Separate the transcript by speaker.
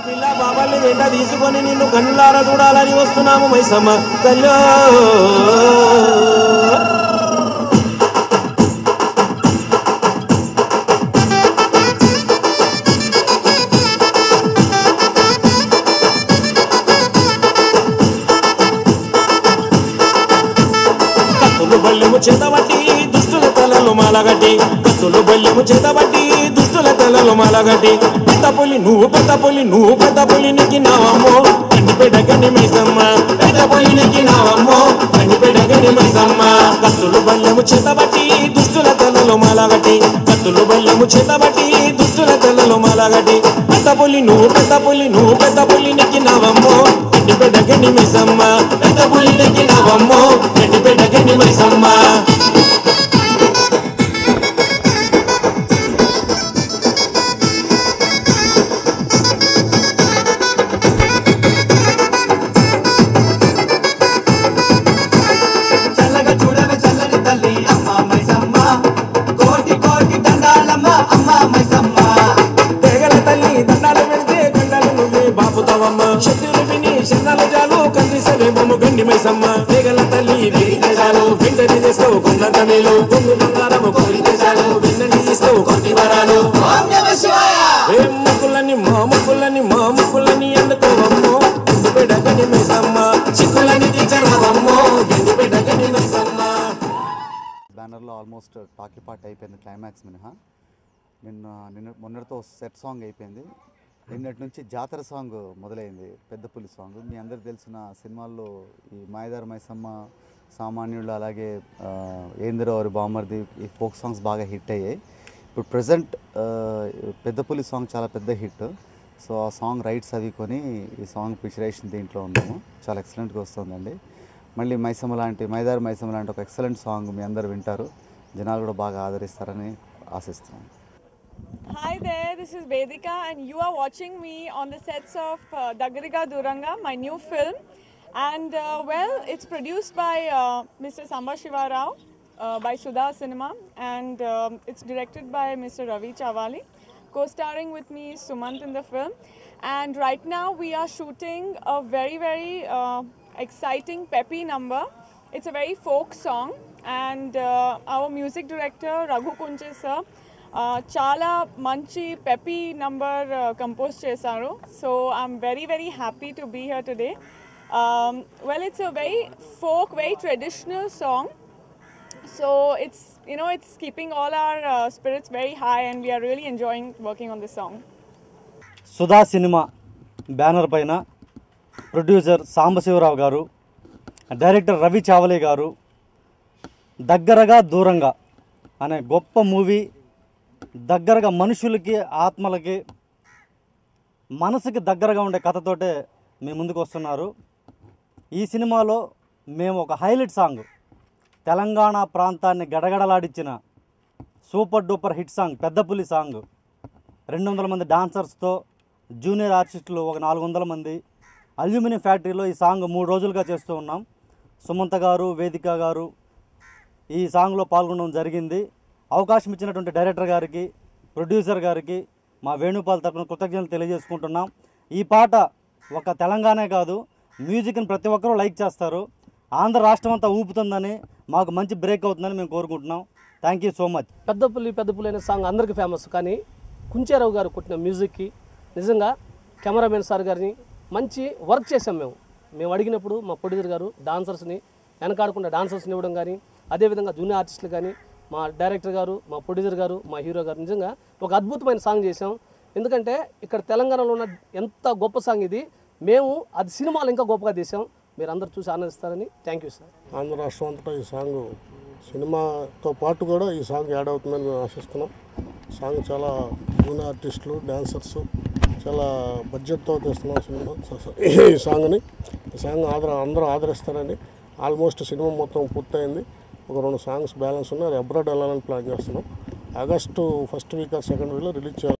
Speaker 1: పిల్ల బాబాల్ని వెంట తీసుకొని నిన్ను కన్నులారా చూడాలని వస్తున్నాము మైసమ్మ కల్లో. కత్తులు బల్లెము చేతబట్టి దుష్టుల తలలు మాలగట్టి, కత్తులు బల్లెము చేతబట్టి దుష్టుల తలలు మాలగట్టి, పెద్ద పులి నువ్వు పెద్ద పులి నువ్వు పెద్ద పులి నెక్కినావమ్మో కండిపెడగని మైసమ్మ, పెద్ద పులి నెక్కినావమ్మో కండిపెడగని మైసమ్మ. కత్తులు బల్లెము చేతబట్టి దుష్టుల తలలు మాలగట్టి, కత్తులు బల్లెము చేతబట్టి దుష్టుల తలలు మాలగట్టి, పెద్ద పులి నువ్వు పెద్ద పులి నువ్వు పెద్ద పులి నెక్కినావమ్మో కండిపెడగని మైసమ్మ, పెద్ద పులి నెక్కినావమ్మో కండిపెడగని మైసమ్మ. శక్తులు విని శరణాలు జాలు కందిసేమో గండి మైసమ్మ, వేగల తల్లి వేడితే చాలు వెంటనే చేస్తావు కొండంత మేలు, కొంగు బంగారము కోరితే చాలు వెన్నని ఇస్తావు కొన్ని వరాలు. ముక్కులని మా ముక్కులని మా ముక్కులని అందుకోవమ్మో గండిపెడగని మైసమ్మ, చిక్కులని తీర్చవమ్మో గండిపెడగని మైసమ్మ.
Speaker 2: బ్యానర్లో ఆల్మోస్ట్ టాకీ పార్ట్ అయిపోయింది, క్లైమాక్స్ మినహా. మొన్నటితో సెట్ సాంగ్ అయిపోయింది. నిన్నటి నుంచి జాతర సాంగ్ మొదలైంది, పెద్ద పులి సాంగ్. మీ అందరికి తెలిసిన సినిమాల్లో ఈ మాయదారి మైసమ్మ, సామాన్యుడు, అలాగే ఏందిరో వారి బామర్ది, ఈ ఫోక్ సాంగ్స్ బాగా హిట్ అయ్యాయి. ఇప్పుడు ప్రజెంట్ పెద్ద పులి సాంగ్ చాలా పెద్ద హిట్. సో ఆ సాంగ్ రైట్స్ అవి కొని ఈ సాంగ్ పిక్చరైజేషన్ దీంట్లో ఉన్నాము. చాలా ఎక్సలెంట్గా వస్తుందండి. మళ్ళీ మైసమ్మ లాంటి మాయదారి మైసమ్మ లాంటి ఒక ఎక్సలెంట్ సాంగ్ మీ అందరు వింటారు, జనాలు కూడా బాగా ఆదరిస్తారని ఆశిస్తున్నాను.
Speaker 3: Hi there, this is Vedika and you are watching me on the sets of Daggariga Duranga, my new film. And well, it's produced by Mr. Samba Shiva Rao by Sudha Cinema, and it's directed by Mr. Ravi Chavali. Co-starring with me is Sumant in the film. And right now we are shooting a very exciting peppy number. It's a very folk song, and our music director Raghu Kunche sir చాలా మంచి peppy number compose చేశారు. So I'm very happy to be here today. Well, it's a very folk, very traditional song. So it's keeping all our spirits very high and we are really enjoying working on this song.
Speaker 4: Sudha cinema banner పైన producer Sambasivarao గారు, director Ravi చావలే గారు దగ్గరగా దూరంగా అనే గొప్ప movie, దగ్గరగా మనుషులకి, ఆత్మలకి, మనసుకి దగ్గరగా ఉండే కథతోటే మీ ముందుకు వస్తున్నారు. ఈ సినిమాలో మేము ఒక హైలైట్ సాంగ్, తెలంగాణ ప్రాంతాన్ని గడగడలాడించిన సూపర్ డూపర్ హిట్ సాంగ్ పెద్ద పులి సాంగ్, 200 మంది డాన్సర్స్తో, జూనియర్ ఆర్టిస్టులు ఒక 400 మంది, అల్యూమినియం ఫ్యాక్టరీలో ఈ సాంగ్ 3 రోజులుగా చేస్తూ ఉన్నాం. సుమంత గారు, వేదిక గారు ఈ సాంగ్లో పాల్గొనడం జరిగింది. అవకాశం ఇచ్చినటువంటి డైరెక్టర్ గారికి, ప్రొడ్యూసర్ గారికి మా వేణుపాల్ తరపున కృతజ్ఞతలు తెలియజేసుకుంటున్నాం. ఈ పాట ఒక తెలంగాణే కాదు, మ్యూజిక్ని ప్రతి ఒక్కరూ లైక్ చేస్తారు, ఆంధ్ర రాష్ట్రం అంతా ఊపుతుందని, మాకు మంచి బ్రేక్ అవుతుందని మేము కోరుకుంటున్నాం. Thank you so much.
Speaker 5: పెద్ద పులి అనే సాంగ్ అందరికీ ఫేమస్, కానీ కుంచారావు గారు కొట్టిన మ్యూజిక్కి నిజంగా కెమెరామెన్ సార్ గారిని మంచి వర్క్ చేసాం. మేము అడిగినప్పుడు మా ప్రొడ్యూసర్ గారు డాన్సర్స్ని వెనకాడకుండా డాన్సర్స్ని ఇవ్వడం కానీ, అదేవిధంగా జూనియర్ ఆర్టిస్టులు కానీ, మా డైరెక్టర్ గారు, మా ప్రొడ్యూసర్ గారు, మా హీరో గారు నిజంగా ఒక అద్భుతమైన సాంగ్ చేసాం. ఎందుకంటే ఇక్కడ తెలంగాణలో ఉన్న ఎంత గొప్ప సాంగ్ ఇది, మేము అది సినిమాలు ఇంకా గొప్పగా తీసాం. మీరు అందరూ చూసి ఆనందిస్తారని. Thank you sir.
Speaker 6: ఆంధ్ర రాష్ట్రం అంతటా ఈ సాంగ్ సినిమాతో పాటు కూడా ఈ సాంగ్ యాడ్ అవుతుందని మేము ఆశిస్తున్నాం. సాంగ్ చాలా జూనియర్ ఆర్టిస్టులు, డాన్సర్స్ చాలా బడ్జెట్తో తీస్తున్నాం సినిమా ఈ సాంగ్ని. ఈ సాంగ్ అందరూ ఆదరిస్తారని. ఆల్మోస్ట్ సినిమా మొత్తం పూర్తయింది. ఒక 2 సాంగ్స్ బ్యాలెన్స్ ఉన్నాయి, అది అబ్రాడ్ వెళ్ళాలని ప్లాన్ చేస్తున్నాం. August 1st week or 2nd వీక్లో రిలీజ్ చేయాలి.